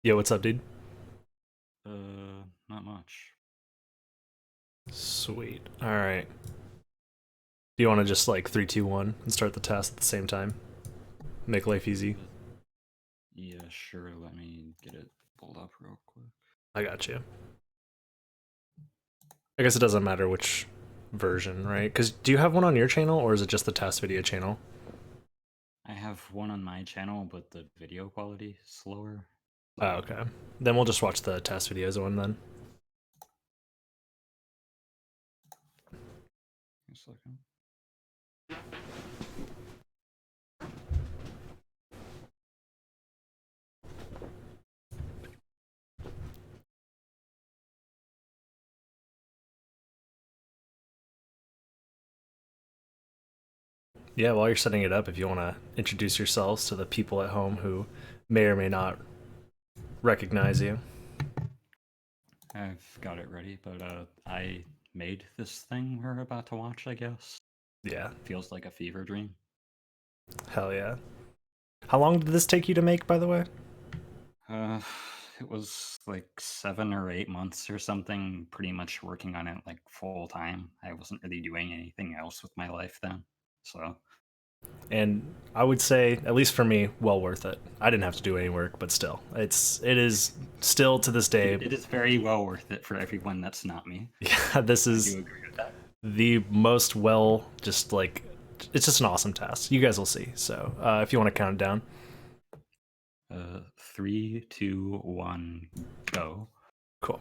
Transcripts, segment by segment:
Yo, what's up, dude? Not much. Sweet. All right. Do you want to just like 3, 2, 1 and start the task at the same time? Make life easy. Yeah, sure. Let me get it pulled up real quick. I got you. I guess it doesn't matter which version, right? Because do you have one on your channel, or is it just the test video channel? I have one on my channel, but the video quality is slower. Oh, okay. Then we'll just watch the test videos one then. A second. Yeah, while you're setting it up, if you want to introduce yourselves to the people at home who may or may not recognize you. I've got it ready, but I made this thing we're about to watch, I guess. Yeah. Feels like a fever dream. Hell yeah. How long did this take you to make, by the way? Uh, it was like 7 or 8 months or something, pretty much working on it like full time. I wasn't really doing anything else with my life then, so. And I would say, at least for me, well worth it. I didn't have to do any work, but still, it is still to this day. It is very well worth it for everyone that's not me. Yeah, this is I do agree with that. the most well, just like, it's just an awesome task. You guys will see. So if you want to count it down. 3, 2, 1, go. Cool.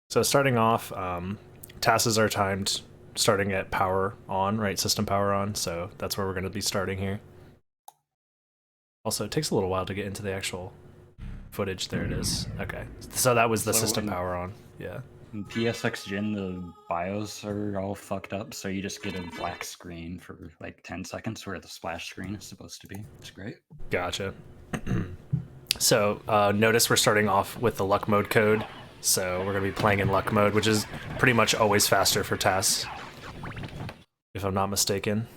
So starting off, tasks are timed starting at power on, right? System power on. So that's where we're going to be starting here. Also, it takes a little while to get into the actual footage. There it is. Okay. So that was the system power on. Yeah. In PSX Gen, the BIOS are all fucked up, so you just get a black screen for like 10 seconds where the splash screen is supposed to be. It's great. Gotcha. So notice we're starting off with the luck mode code. So we're going to be playing in luck mode, which is pretty much always faster for tasks, if I'm not mistaken.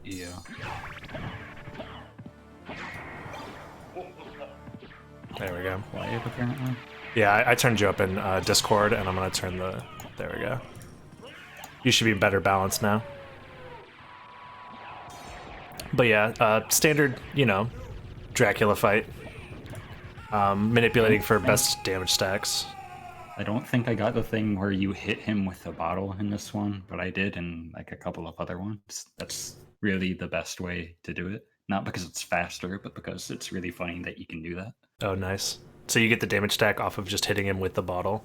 Yeah. There we go. Live, apparently. Yeah, I turned you up in Discord, and I'm going to turn the... There we go. You should be better balanced now. But yeah, standard, you know, Dracula fight. Manipulating for best damage stacks. I don't think I got the thing where you hit him with a bottle in this one, but I did in like a couple of other ones. That's really the best way to do it. Not because it's faster, but because it's really funny that you can do that. Oh, nice. So you get the damage stack off of just hitting him with the bottle?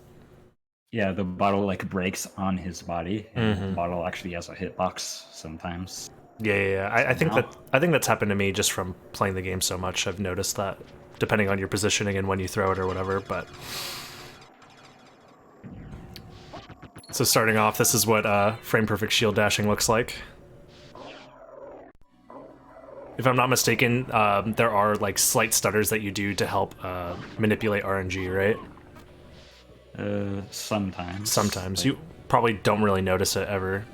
Yeah, the bottle like breaks on his body, and the bottle actually has a hitbox sometimes. Yeah. I think that's happened to me just from playing the game so much. I've noticed that, depending on your positioning and when you throw it or whatever. But so starting off, this is what frame perfect shield dashing looks like. If I'm not mistaken, there are like slight stutters that you do to help manipulate RNG, right? Sometimes. Sometimes. Like, you probably don't really notice it ever,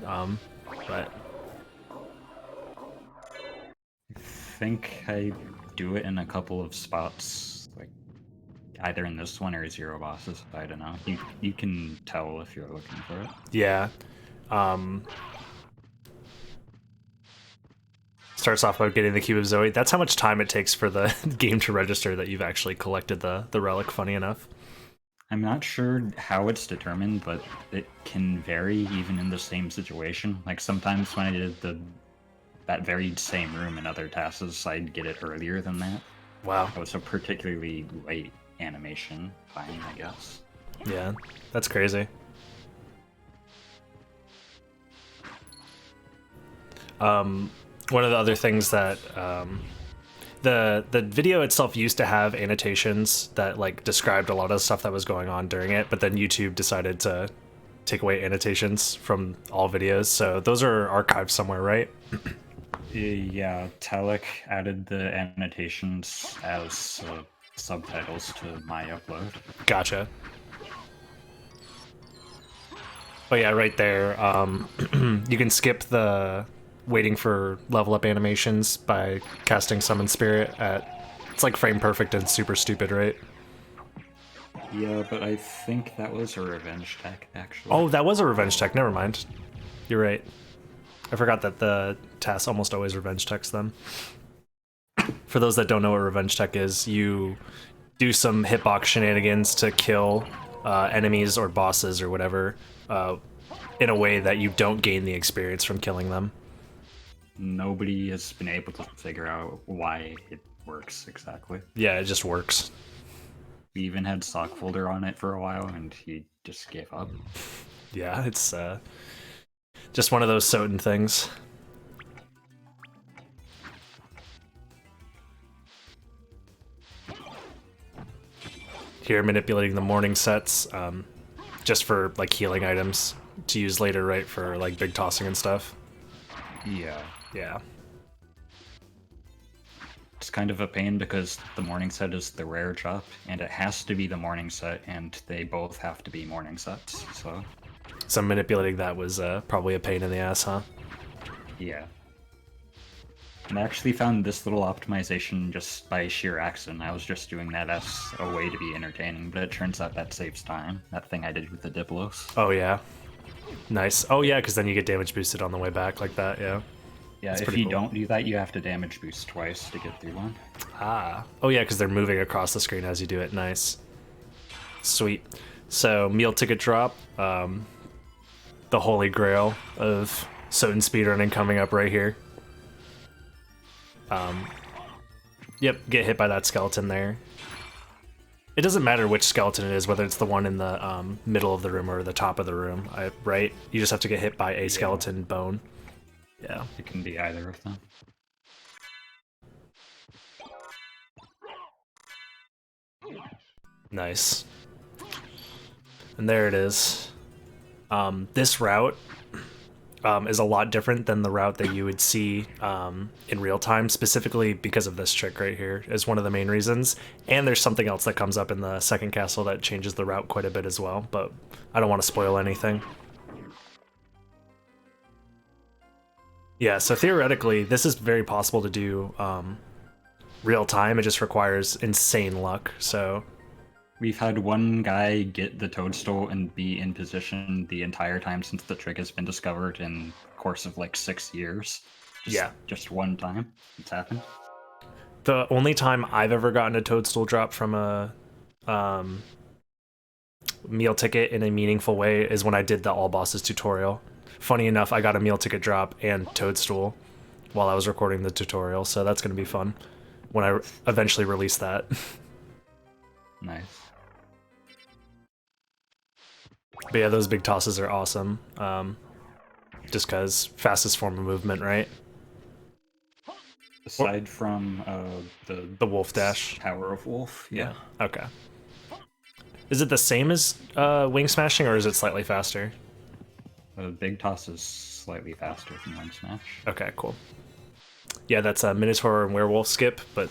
but... I think I do it in a couple of spots, like either in this one or Zero Bosses. I don't know. You can tell if you're looking for it. Yeah. Starts off by getting the Cube of Zoe. That's how much time it takes for the game to register that you've actually collected the relic, funny enough. I'm not sure how it's determined, but it can vary even in the same situation. Like sometimes when I did that very same room in other tasks, I'd get it earlier than that. Wow. It was a particularly late animation time, I guess. Yeah, that's crazy. One of the other things that the video itself used to have annotations that like described a lot of the stuff that was going on during it, but then YouTube decided to take away annotations from all videos, so those are archived somewhere, right? Yeah, Talik added the annotations as subtitles to my upload. Gotcha. But yeah, right there, you can skip the waiting for level up animations by casting Summon Spirit at It's like frame perfect and super stupid, right? Yeah, but I think that was a revenge tech, actually. Oh, that was a revenge tech. Never mind. You're right. I forgot that the TAS almost always revenge techs them. For those that don't know what revenge tech is, you do some hitbox shenanigans to kill enemies or bosses or whatever in a way that you don't gain the experience from killing them. Nobody has been able to figure out why it works exactly. Yeah, it just works. We even had Stockfolder on it for a while, and he just gave up. Yeah, it's just one of those Soten things. Here, manipulating the morning sets, just for like healing items to use later, right? For like big tossing and stuff. Yeah. Yeah. It's kind of a pain because the morning set is the rare drop, and it has to be the morning set, and they both have to be morning sets, so... So manipulating that was probably a pain in the ass, huh? Yeah. And I actually found this little optimization just by sheer accident. I was just doing that as a way to be entertaining, but it turns out that saves time. That thing I did with the Diplos. Oh, yeah. Nice. Oh, yeah, because then you get damage boosted on the way back like that, yeah. Yeah, if you don't do that, you have to damage boost twice to get through one. Ah. Oh, yeah, because they're moving across the screen as you do it. Nice. Sweet. So, meal ticket drop. The holy grail of Soten speedrunning coming up right here. Yep, get hit by that skeleton there. It doesn't matter which skeleton it is, whether it's the one in the middle of the room or the top of the room, right? You just have to get hit by a skeleton bone. Yeah. It can be either of them. Nice. And there it is. This route is a lot different than the route that you would see in real time, specifically because of this trick right here is one of the main reasons. And there's something else that comes up in the second castle that changes the route quite a bit as well, but I don't want to spoil anything. Yeah, so theoretically, this is very possible to do real time. It just requires insane luck, so... We've had one guy get the toadstool and be in position the entire time since the trick has been discovered in the course of like 6 years. Just one time it's happened. The only time I've ever gotten a toadstool drop from a meal ticket in a meaningful way is when I did the all bosses tutorial. Funny enough, I got a meal ticket drop and toadstool while I was recording the tutorial, so that's going to be fun when I eventually release that. Nice. But yeah, those big tosses are awesome. Just because fastest form of movement, right? Aside from the wolf dash. Power of Wolf, yeah. Okay. Is it the same as wing smashing, or is it slightly faster? Big toss is slightly faster than wing smash. Okay, cool. Yeah, that's a Minotaur and Werewolf skip, but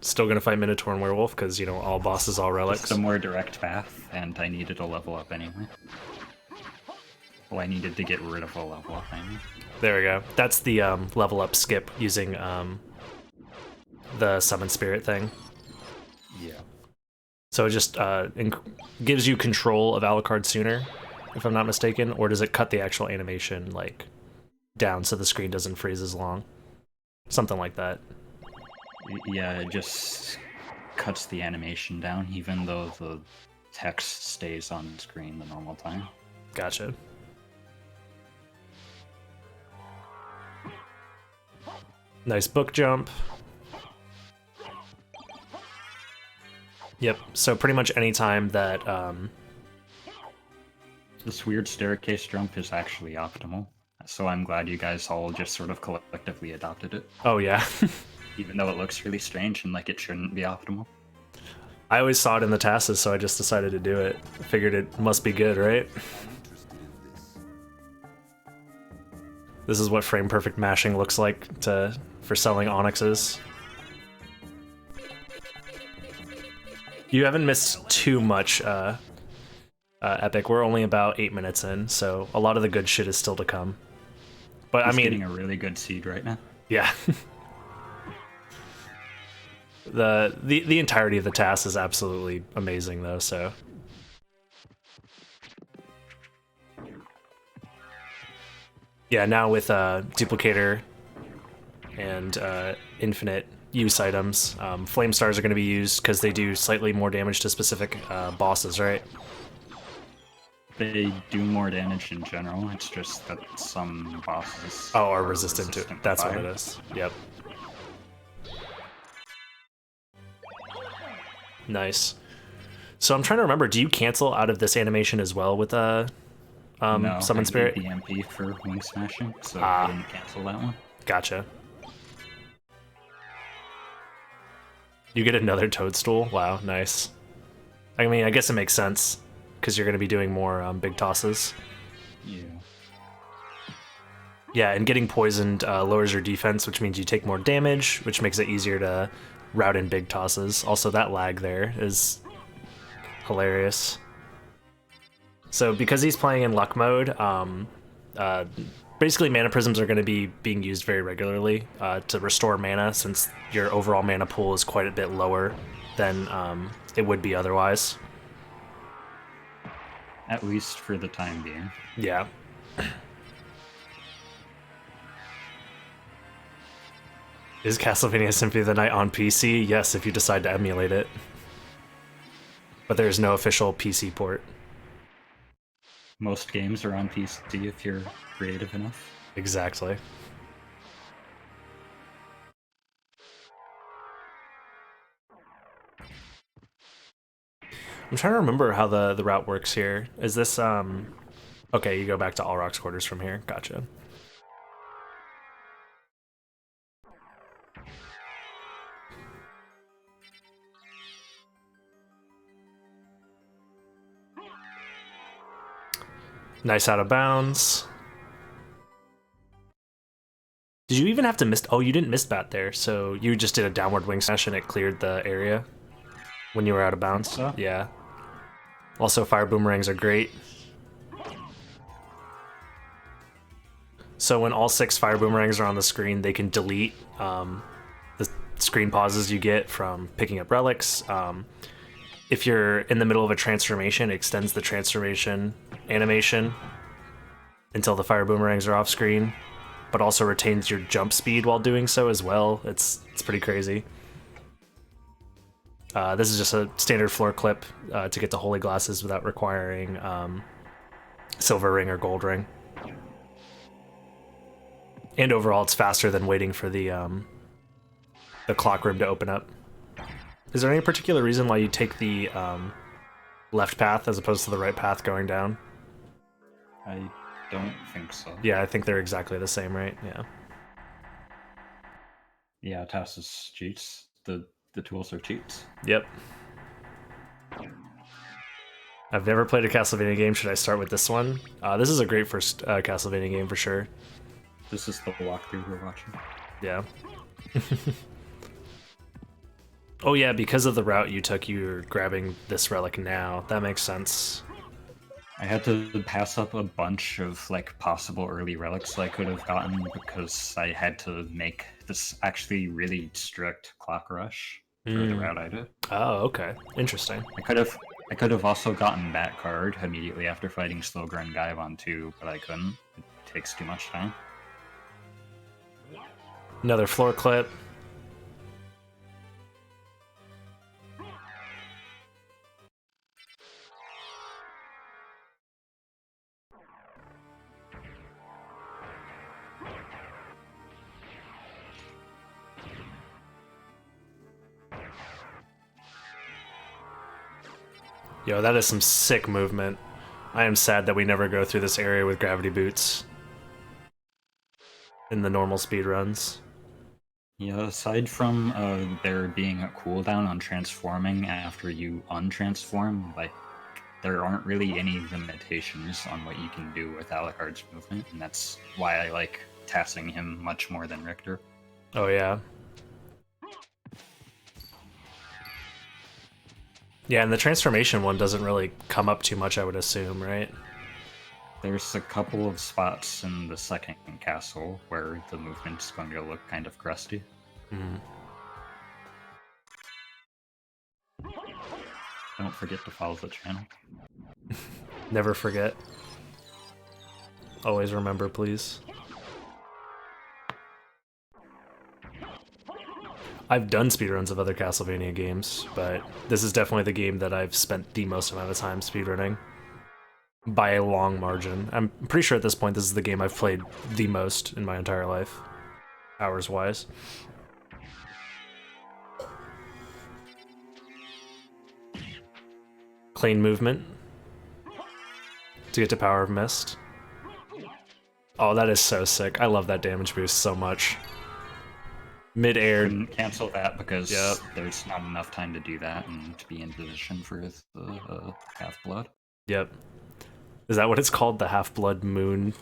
still gonna fight Minotaur and Werewolf because, you know, all bosses, all relics. It's a more direct path, and I needed to level up anyway. Well, I needed to get rid of a level up, I mean. There we go. That's the level up skip using the Summon Spirit thing. Yeah. So it just gives you control of Alucard sooner, if I'm not mistaken, or does it cut the actual animation like down so the screen doesn't freeze as long? Something like that. Yeah, it just cuts the animation down, even though the text stays on screen the normal time. Gotcha. Nice book jump. Yep, so pretty much any time that... This weird staircase jump is actually optimal, so I'm glad you guys all just sort of collectively adopted it. Oh, yeah. Even though it looks really strange and like it shouldn't be optimal. I always saw it in the TASs, so I just decided to do it. I figured it must be good, right? This is what frame perfect mashing looks like for selling onyxes. You haven't missed too much, Epic. We're only about 8 minutes in, so a lot of the good shit is still to come. But He's I mean, getting a really good seed right now. yeah. The entirety of the TAS is absolutely amazing though, so. Yeah, now with Duplicator and infinite use items, Flame Stars are going to be used because they do slightly more damage to specific bosses, right? They do more damage in general, it's just that some bosses are resistant to it. That's fire. what it is. Yep. Nice. So I'm trying to remember, do you cancel out of this animation as well with No, Summon Spirit? the MP for Wing Smashing, so I didn't cancel that one. Gotcha. You get another Toadstool? Wow, nice. I mean, I guess it makes sense, because you're going to be doing more big tosses. Yeah. Yeah, and getting poisoned lowers your defense, which means you take more damage, which makes it easier to route in big tosses. Also, that lag there is hilarious. So because he's playing in luck mode, basically mana prisms are going to be being used very regularly to restore mana, since your overall mana pool is quite a bit lower than it would be otherwise. At least for the time being. Yeah. Is Castlevania Symphony of the Night on PC? Yes, if you decide to emulate it. But there's no official PC port. Most games are on PC if you're creative enough. Exactly. I'm trying to remember how the route works here. Is this, okay, you go back to All Rocks Quarters from here. Gotcha. Nice out of bounds. Did you even have to miss? Oh, you didn't miss bat there, so you just did a downward wing smash and it cleared the area when you were out of bounds. So? Yeah. Also, fire boomerangs are great. So when all 6 fire boomerangs are on the screen, they can delete the screen pauses you get from picking up relics. If you're in the middle of a transformation, it extends the transformation animation until the fire boomerangs are off screen, but also retains your jump speed while doing so as well. It's pretty crazy. This is just a standard floor clip to get to Holy Glasses without requiring Silver Ring or Gold Ring. And overall, it's faster than waiting for the clock room to open up. Is there any particular reason why you take the left path as opposed to the right path going down? I don't think so. Yeah, I think they're exactly the same, right? Yeah. Yeah, TAS is cheats. The tools are cheats. Yep. I've never played a Castlevania game. Should I start with this one? This is a great first Castlevania game for sure. This is the walkthrough we're watching. Yeah. Oh yeah, because of the route you took, you're grabbing this relic now. That makes sense. I had to pass up a bunch of like possible early relics I could have gotten because I had to make this actually really strict clock rush for the route I did. Oh, okay. Interesting. I could have also gotten that card immediately after fighting Slogger and Gaivon too, but I couldn't. It takes too much time. Another floor clip. Yo, that is some sick movement. I am sad that we never go through this area with gravity boots in the normal speed runs. Yeah, aside from there being a cooldown on transforming after you untransform, like, there aren't really any limitations on what you can do with Alucard's movement, and that's why I like tassing him much more than Richter. Oh yeah. Yeah, and the transformation one doesn't really come up too much, I would assume, right? There's a couple of spots in the second castle where the movement's going to look kind of crusty. Don't forget to follow the channel. Never forget. Always remember, please. I've done speedruns of other Castlevania games, but this is definitely the game that I've spent the most amount of time speedrunning. By a long margin. I'm pretty sure at this point this is the game I've played the most in my entire life, hours-wise. Clean movement to get to Power of Mist. Oh, that is so sick. I love that damage boost so much. Mid-air. Couldn't cancel that because there's not enough time to do that and to be in position for the Half-Blood. Yep. Is that what it's called? The Half-Blood Moon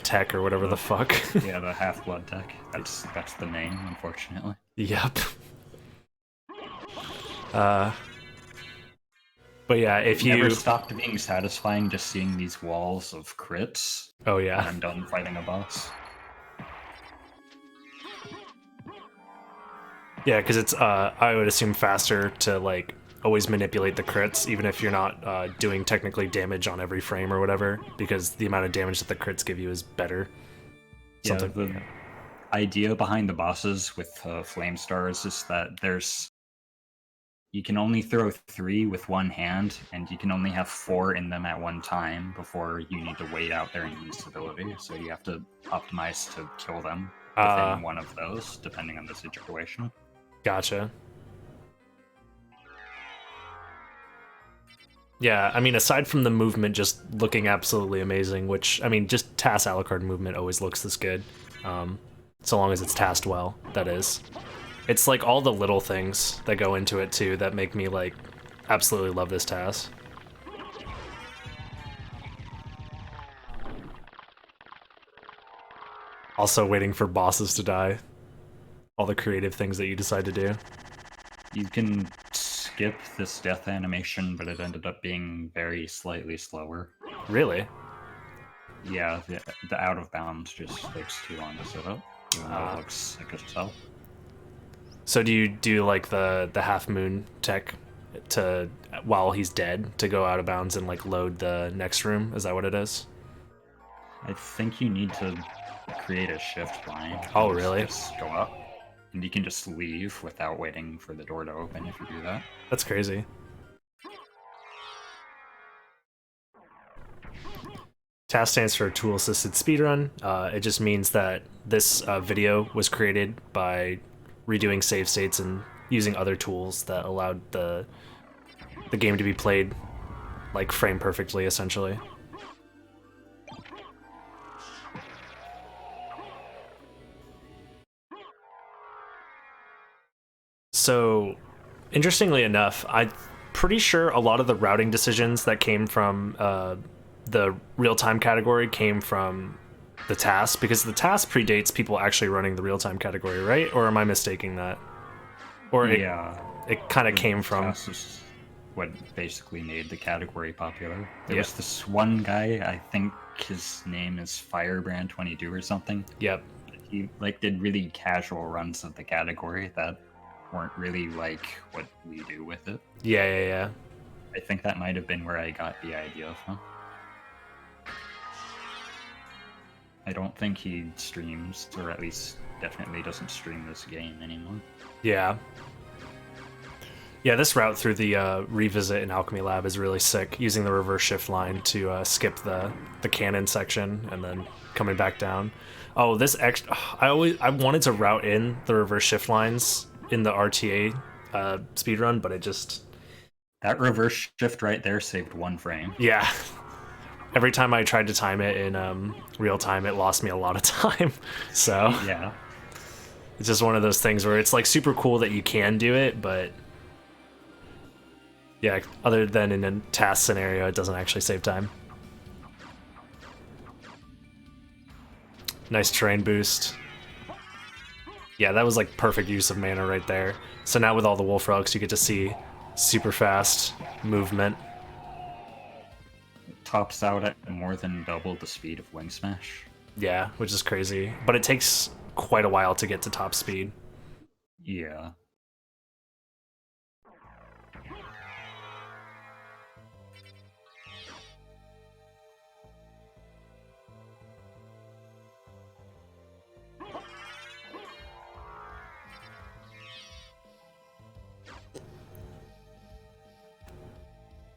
tech or whatever the fuck? Yeah, the Half-Blood tech. That's the name, unfortunately. Yep. But yeah, if you never stopped being satisfying just seeing these walls of crits. Oh yeah. When I'm done fighting a boss. Yeah, because it's I would assume faster to like always manipulate the crits, even if you're not doing technically damage on every frame or whatever, because the amount of damage that the crits give you is better. Yeah, the idea behind the bosses with Flame Stars is that you can only throw 3 with one hand, and you can only have 4 in them at one time before you need to wait out their invincibility, so you have to optimize to kill them within one of those, depending on the situation. Gotcha. Yeah, I mean, aside from the movement just looking absolutely amazing, which, I mean, just TAS Alucard movement always looks this good. So long as it's tasked well, that is. It's like all the little things that go into it, too, that make me, like, absolutely love this TAS. Also waiting for bosses to die. All the creative things that you decide to do. You can skip this death animation, but it ended up being very slightly slower. Really? Yeah, the out of bounds just takes too long to set up, even though it looks sick as hell. So do you do like the half moon tech to while he's dead to go out of bounds and like load the next room? Is that what it is? I think you need to create a shift line. Oh, really? Just go up, and you can just leave without waiting for the door to open if you do that. That's crazy. TAS stands for Tool Assisted Speedrun. It just means that this video was created by redoing save states and using other tools that allowed the game to be played like frame perfectly, essentially. So, interestingly enough, I'm pretty sure a lot of the routing decisions that came from the real-time category came from the TAS, because the TAS predates people actually running the real-time category, right? Or am I mistaking that? Or yeah, it kind of came from... TAS is what basically made the category popular. There was this one guy, I think his name is Firebrand22 or something. Yep. He like did really casual runs of the category that weren't really like what we do with it. Yeah. I think that might have been where I got the idea from. I don't think he streams, or at least definitely doesn't stream this game anymore. Yeah. Yeah, this route through the revisit in Alchemy Lab is really sick, using the reverse shift line to skip the cannon section and then coming back down. Oh, this I wanted to route in the reverse shift lines in the RTA speedrun, but it just... That reverse shift right there saved 1 frame. Yeah. Every time I tried to time it in real time, it lost me a lot of time. So yeah, it's just one of those things where it's like super cool that you can do it, but yeah, other than in a TAS scenario, it doesn't actually save time. Nice terrain boost. Yeah, that was like perfect use of mana right there. So now with all the wolf relics, you get to see super fast movement. Tops out at more than double the speed of Wing Smash. Yeah, which is crazy. But it takes quite a while to get to top speed. Yeah.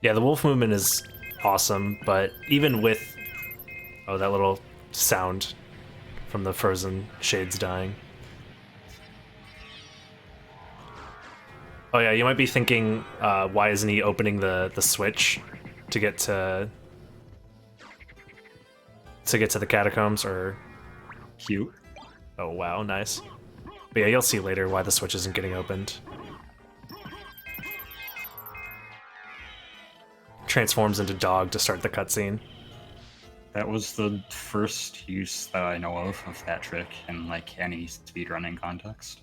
Yeah, the wolf movement is awesome, but even with... Oh, that little sound from the frozen shades dying. Oh yeah, you might be thinking, why isn't he opening the switch to get to the catacombs, or... Cute. Oh wow, nice. But yeah, you'll see later why the switch isn't getting opened. Transforms into dog to start the cutscene. That was the first use that I know of that trick in like any speedrunning context.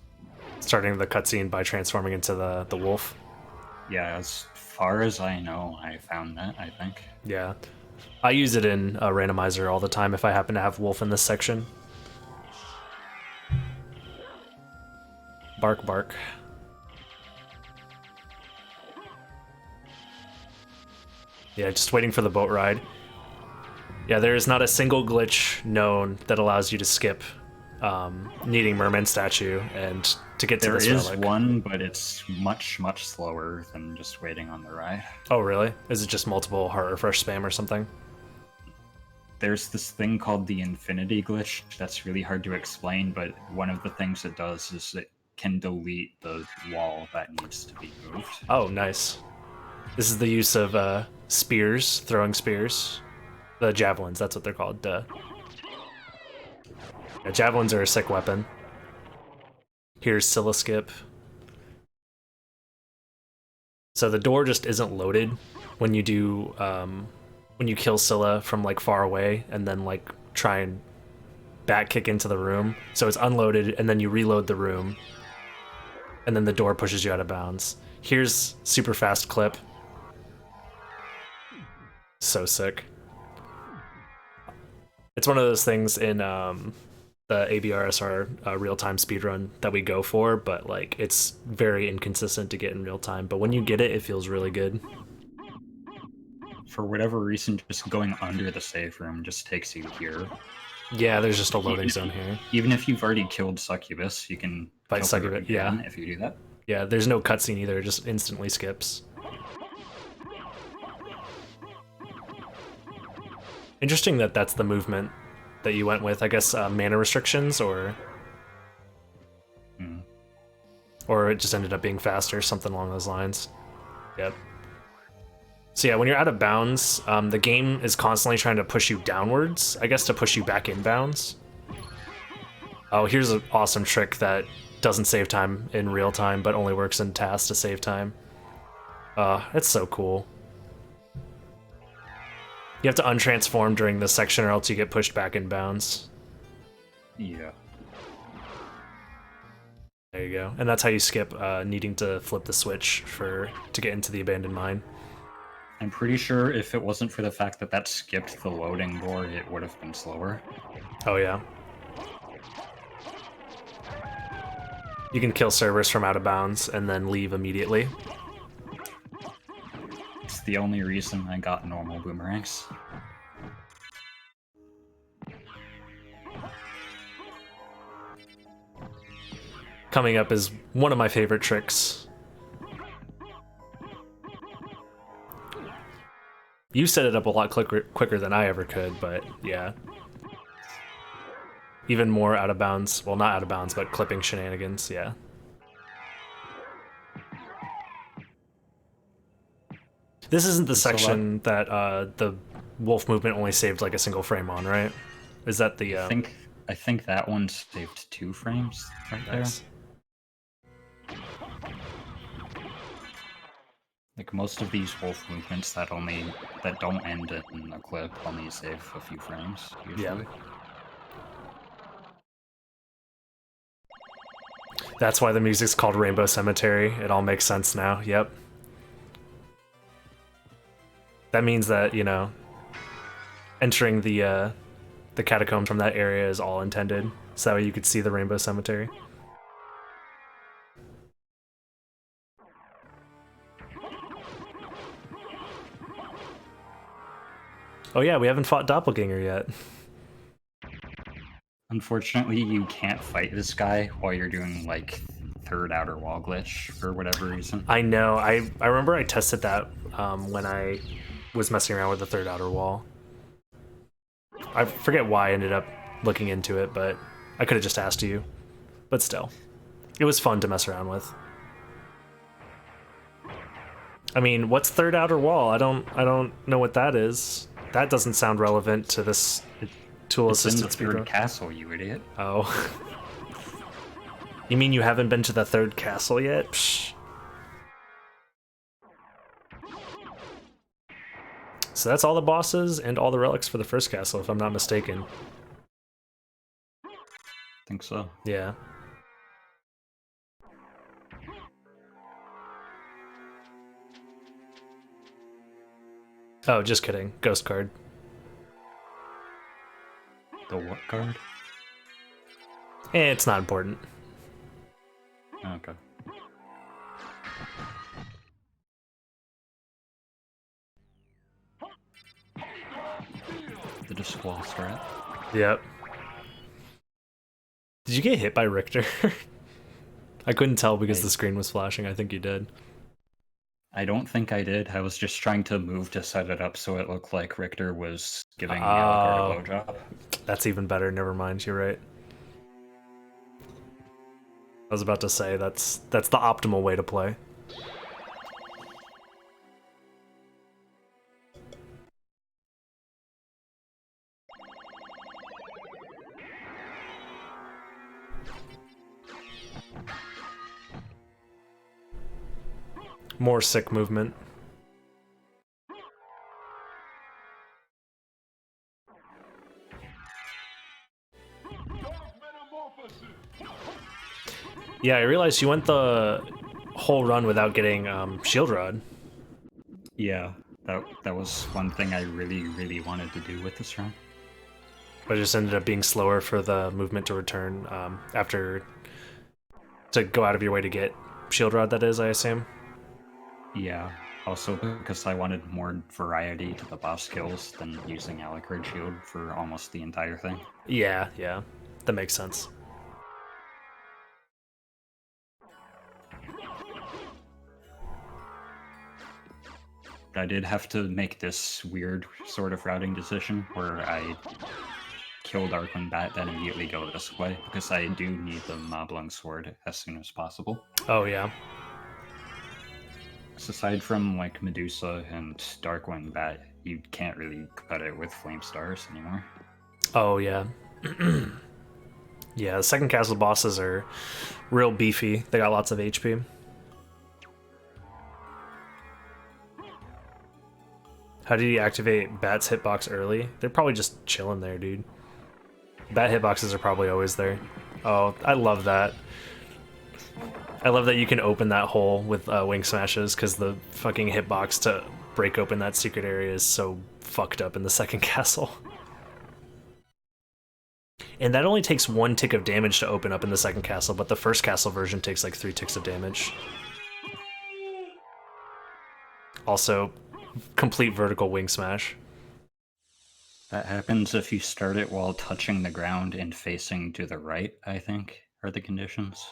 Starting the cutscene by transforming into the wolf. Yeah, as far as I know, I found that, I think. Yeah. I use it in a randomizer all the time if I happen to have wolf in this section. Bark, bark. Yeah, just waiting for the boat ride. Yeah, there is not a single glitch known that allows you to skip needing Merman statue and to get to this relic. There is one, but it's much, much slower than just waiting on the ride. Oh, really? Is it just multiple heart refresh spam or something? There's this thing called the infinity glitch that's really hard to explain, but one of the things it does is it can delete the wall that needs to be moved. Oh, nice. This is the use of spears, throwing spears. The javelins, that's what they're called. Duh. Yeah, javelins are a sick weapon. Here's Scylla skip. So the door just isn't loaded when you do when you kill Scylla from like far away and then like try and back kick into the room. So it's unloaded and then you reload the room and then the door pushes you out of bounds. Here's super fast clip. So sick. It's one of those things in the ABRSR real-time speedrun that we go for, but like it's very inconsistent to get in real time. But when you get it, it feels really good. For whatever reason, just going under the save room just takes you here. Yeah, there's just a loading zone here. Even if you've already killed Succubus, you can fight Succubus. Yeah, if you do that. Yeah, there's no cutscene either; it just instantly skips. Interesting that that's the movement that you went with. I guess mana restrictions, or it just ended up being faster, something along those lines. Yep. So yeah, when you're out of bounds, the game is constantly trying to push you downwards, I guess to push you back in bounds. Oh, here's an awesome trick that doesn't save time in real time, but only works in TAS to save time. It's so cool. You have to untransform during this section or else you get pushed back in bounds. Yeah. There you go. And that's how you skip needing to flip the switch to get into the abandoned mine. I'm pretty sure if it wasn't for the fact that that skipped the loading door, it would have been slower. Oh yeah. You can kill servers from out of bounds and then leave immediately. It's the only reason I got normal boomerangs. Coming up is one of my favorite tricks. You set it up a lot quicker than I ever could, but yeah. Even more out of bounds. Well, not out of bounds, but clipping shenanigans, yeah. This isn't the section that the wolf movement only saved like a single frame on, right? Is that the... I think that one saved 2 frames right nice. there. Like most of these wolf movements that don't end in a clip only save a few frames, usually. Yeah. That's why the music's called Rainbow Cemetery. It all makes sense now, yep. That means that, you know, entering the catacombs from that area is all intended, so that way you could see the Rainbow Cemetery. Oh yeah, we haven't fought Doppelganger yet. Unfortunately, you can't fight this guy while you're doing, like, third outer wall glitch for whatever reason. I know. I remember I tested that when I was messing around with the third outer wall. I forget why I ended up looking into it, but I could have just asked you. But still, it was fun to mess around with. I mean, what's third outer wall? I don't know what that is. That doesn't sound relevant to this tool-assisted speedrun. Third castle, you idiot. Oh. You mean you haven't been to the third castle yet? Psh. So that's all the bosses and all the relics for the first castle, if I'm not mistaken. I think so. Yeah. Oh, just kidding. Ghost card. The what card? It's not important. Okay. The Disqual strat. Yep. Did you get hit by Richter? I couldn't tell because the screen was flashing. I think you did. I don't think I did. I was just trying to move to set it up so it looked like Richter was giving Alucard a blowjob. That's even better. Never mind. You're right. I was about to say that's the optimal way to play. More sick movement. Yeah, I realized you went the whole run without getting shield rod. Yeah, that was one thing I really wanted to do with this run. But it just ended up being slower for the movement to return after to go out of your way to get shield rod, that is, I assume. Yeah, also because I wanted more variety to the boss kills than using Alucard shield for almost the entire thing. Yeah, that makes sense. I did have to make this weird sort of routing decision where I kill Darkwind Bat, then immediately go this way, because I do need the Moblung Sword as soon as possible. Oh, yeah. So aside from, like, Medusa and Darkwind Bat, you can't really cut it with Flame Stars anymore. Oh, yeah. Yeah, the second castle bosses are real beefy. They got lots of HP. How did you activate Bat's hitbox early? They're probably just chilling there, dude. Bat hitboxes are probably always there. Oh, I love that. I love that you can open that hole with wing smashes, because the fucking hitbox to break open that secret area is so fucked up in the second castle. And that only takes 1 tick of damage to open up in the second castle, but the first castle version takes like 3 ticks of damage. Also, complete vertical wing smash. That happens if you start it while touching the ground and facing to the right, I think, are the conditions.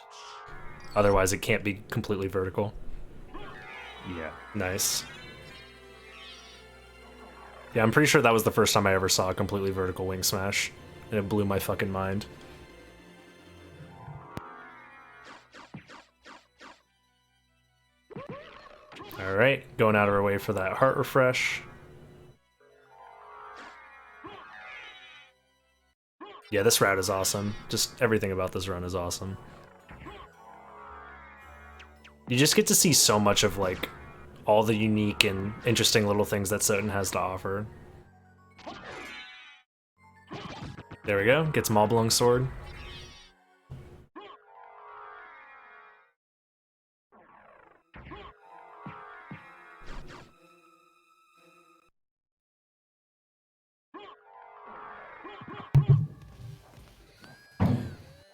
Otherwise, it can't be completely vertical. Yeah. Nice. Yeah, I'm pretty sure that was the first time I ever saw a completely vertical wing smash, and it blew my fucking mind. Alright, going out of our way for that heart refresh. Yeah, this route is awesome. Just everything about this run is awesome. You just get to see so much of, like, all the unique and interesting little things that Soten has to offer. There we go, gets Moblung Sword.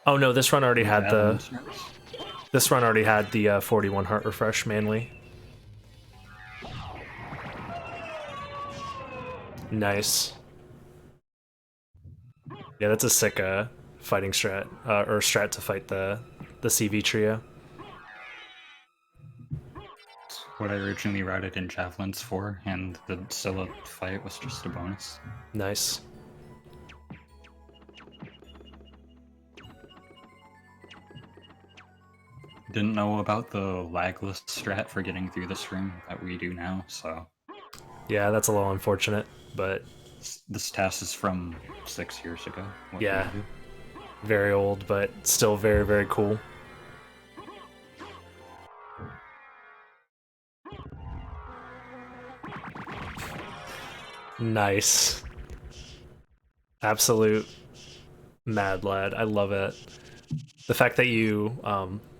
Oh no, this run already had the... This run already had the 41 heart refresh manually. Nice. Yeah, that's a sick fighting strat, or strat to fight the CV trio. what I originally routed in javelins for, and the Scylla fight was just a bonus. Nice. Didn't know about the lagless strat for getting through this room that we do now, so... Yeah, that's a little unfortunate, but... This TAS is from 6 years ago. Yeah. Very old, but still very, very cool. Nice. Absolute mad lad. I love it. The fact that you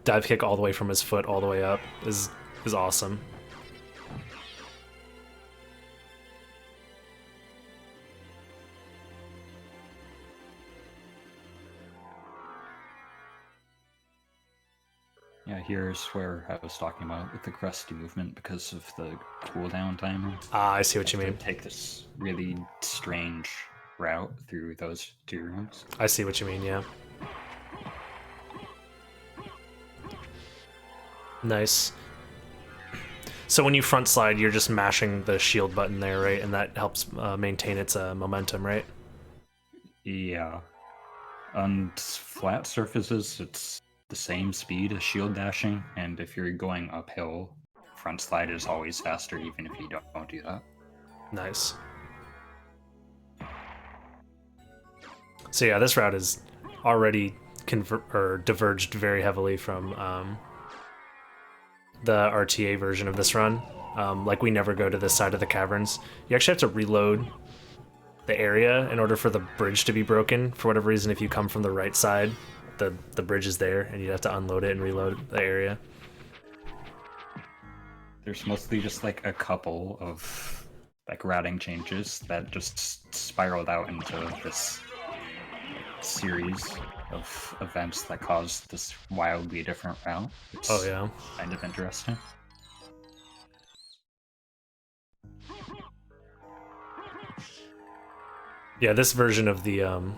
dive kick all the way from his foot all the way up is awesome. Yeah, here's where I was talking about with the crusty movement because of the cooldown timer. Ah, I see what you mean. Take this really strange route through those 2 rooms. I see what you mean, yeah. Nice. So when you front slide, you're just mashing the shield button there, right? And that helps maintain its momentum, right? Yeah. On flat surfaces, it's the same speed as shield dashing, and if you're going uphill, front slide is always faster even if you don't do that. Nice. So yeah, this route is already diverged very heavily from the RTA version of this run. Like, we never go to this side of the caverns. You actually have to reload the area in order for the bridge to be broken. For whatever reason, if you come from the right side, the bridge is there, and you'd have to unload it and reload the area. There's mostly just like a couple of like routing changes that just spiraled out into this series of events that caused this wildly different route. It's oh yeah, kind of interesting. Yeah, this version of the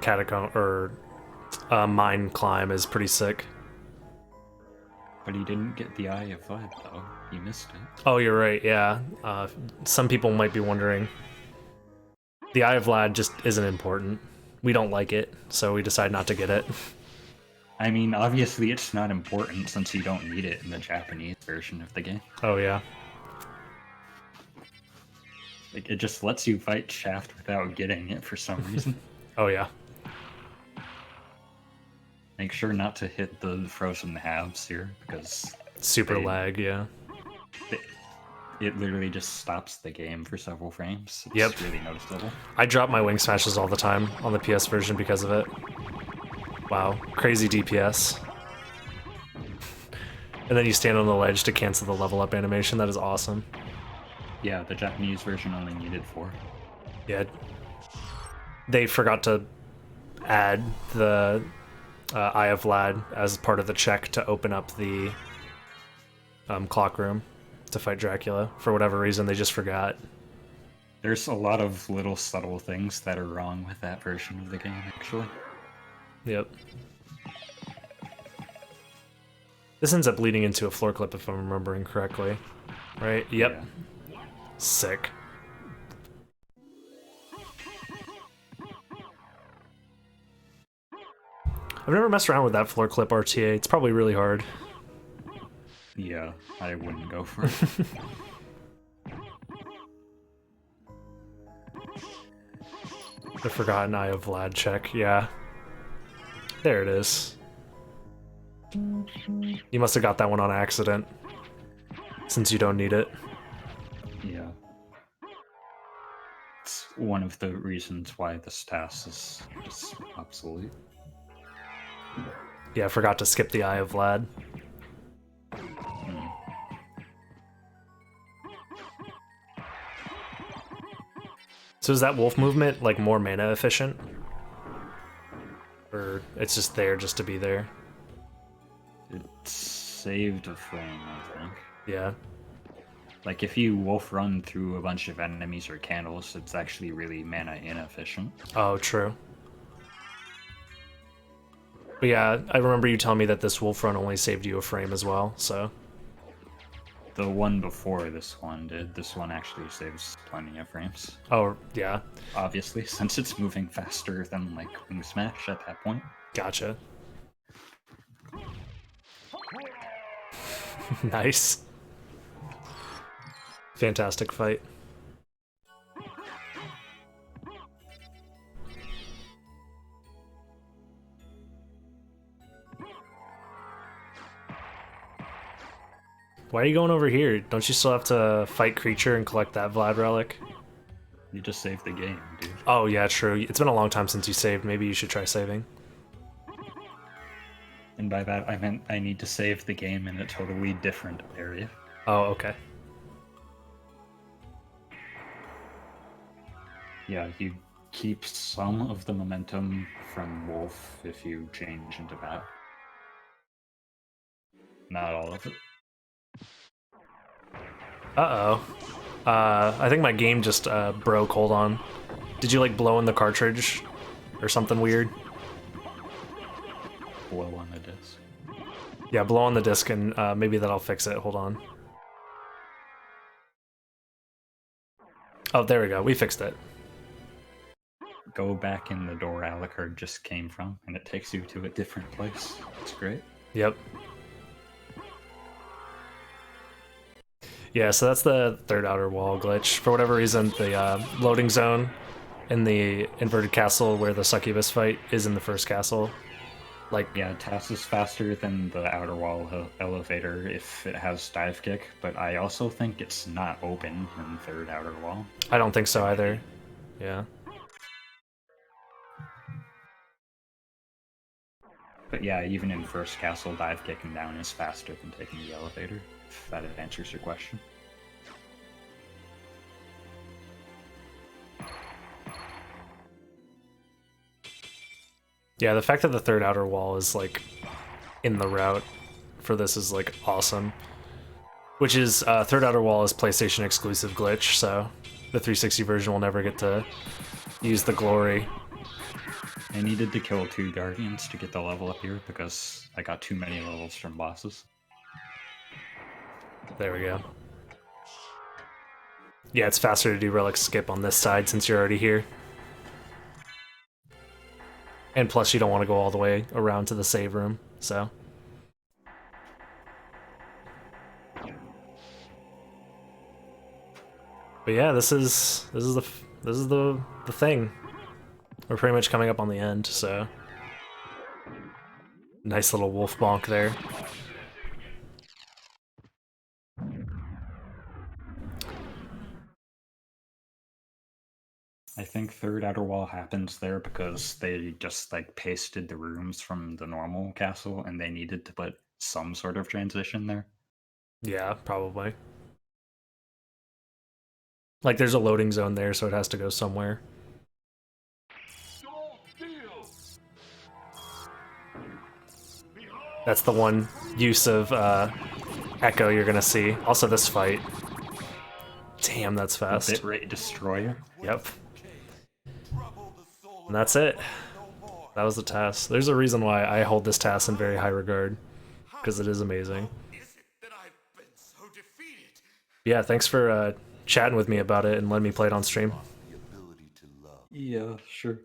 catacomb or mine climb is pretty sick. But he didn't get the Eye of Vlad, though. He missed it. Oh, you're right, yeah. Some people might be wondering. The Eye of Vlad just isn't important. We don't like it, so we decide not to get it. I mean, obviously it's not important since you don't need it in the Japanese version of the game. Oh, yeah. Like, it just lets you fight Shaft without getting it for some reason. Oh, yeah. Make sure not to hit the frozen halves here, because... Super lag, yeah. It literally just stops the game for several frames. It's Yep. really noticeable. I drop my wing smashes all the time on the PS version because of it. Wow, crazy DPS. And then you stand on the ledge to cancel the level up animation. That is awesome. Yeah, the Japanese version only needed 4. Yeah. They forgot to add the Eye of Vlad as part of the check to open up the clock room to fight Dracula. For whatever reason, they just forgot. There's a lot of little subtle things that are wrong with that version of the game, actually. Yep. This ends up leading into a floor clip if I'm remembering correctly. Right? Yep. Yeah. Sick. I've never messed around with that floor clip RTA. It's probably really hard. Yeah, I wouldn't go for it. The Forgotten Eye of Vlad check, yeah. There it is. You must have got that one on accident, since you don't need it. Yeah. It's one of the reasons why this TAS is just obsolete. Yeah, I forgot to skip the Eye of Vlad. So is that wolf movement like more mana efficient? Or it's just there just to be there? It saved a frame, I think. Yeah. Like, if you wolf run through a bunch of enemies or candles, it's actually really mana inefficient. Oh, true. But yeah, I remember you telling me that this wolf run only saved you a frame as well, so... The one before this one did. This one actually saves plenty of frames. Oh, yeah. Obviously, since it's moving faster than, like, Wing Smash at that point. Gotcha. Nice. Fantastic fight. Why are you going over here? Don't you still have to fight Creature and collect that Vlad relic? You just saved the game, dude. Oh yeah, true. It's been a long time since you saved. Maybe you should try saving. And by that, I meant I need to save the game in a totally different area. Oh, okay. Yeah, you keep some of the momentum from Wolf if you change into that. Not all of it. Uh-oh. I think my game just broke. Hold on. Did you, like, blow in the cartridge? Or something weird? Blow on the disc. Yeah, blow on the disc and maybe that'll fix it. Hold on. Oh, there we go. We fixed it. Go back in the door Alucard just came from, and it takes you to a different place. It's great. Yep. Yeah, so that's the third outer wall glitch. For whatever reason, the loading zone in the inverted castle where the succubus fight is in the first castle. Like, yeah, TAS is faster than the outer wall elevator if it has dive kick, but I also think it's not open in third outer wall. I don't think so either. Yeah. But yeah, even in first castle, dive kicking down is faster than taking the elevator, if that answers your question. Yeah, the fact that the third outer wall is, like, in the route for this is, like, awesome. Which is, third outer wall is PlayStation exclusive glitch, so the 360 version will never get to use the glory. I needed to kill 2 guardians to get the level up here because I got too many levels from bosses. There we go. Yeah, it's faster to do relic skip on this side since you're already here. And plus you don't want to go all the way around to the save room, so. But yeah, this is the thing. We're pretty much coming up on the end, so. Nice little wolf bonk there. I think third outer wall happens there because they just like pasted the rooms from the normal castle and they needed to put some sort of transition there. Yeah, probably. Like there's a loading zone there, so it has to go somewhere. That's the one use of Echo you're gonna see. Also this fight. Damn, that's fast. Bitrate destroyer. Yep. And that's it. That was the TAS. There's a reason why I hold this TAS in very high regard, because it is amazing. Yeah, thanks for chatting with me about it and letting me play it on stream. Yeah, sure.